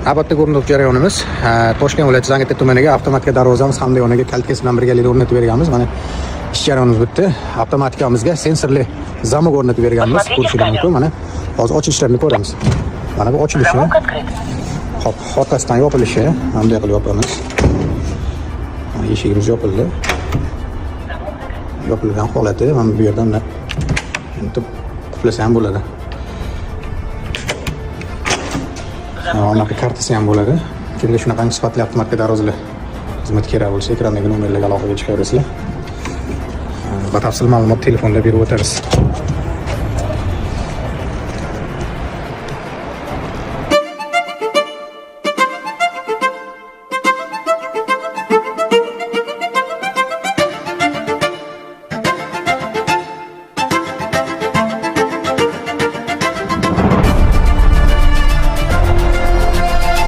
Navbatdagi o'rindiq jarayonimiz Toshkent viloyati Zangiota tumaniga avtomatika darvozamiz hamda yoniga kaltkasi bilan birgalikda o'rnatib berganmiz. Mana ish jarayonimiz bitdi. Avtomatikamizga sensorli zamok o'rnatib berganmiz. Ko'rishingiz mumkin. Mana hozir ochilishlarini ko'ramiz. Mana bu ochilishi. Hop, orqasidan yopilishi, bunday qilib yopamiz. Mana eshigimiz yopildi. Yopilgan holati mana bu yerdan endi qulasa ham bo'ladi. Anaqa kartasi ham bo'ladi. Kimga shunaqa sifatli avtomatik darvozalar xizmat kerak bo'lsa, ekrandagi nomerlarga aloqaga chiqaverasizlar. Batafsil ma'lumot telefonda berib o'tamiz.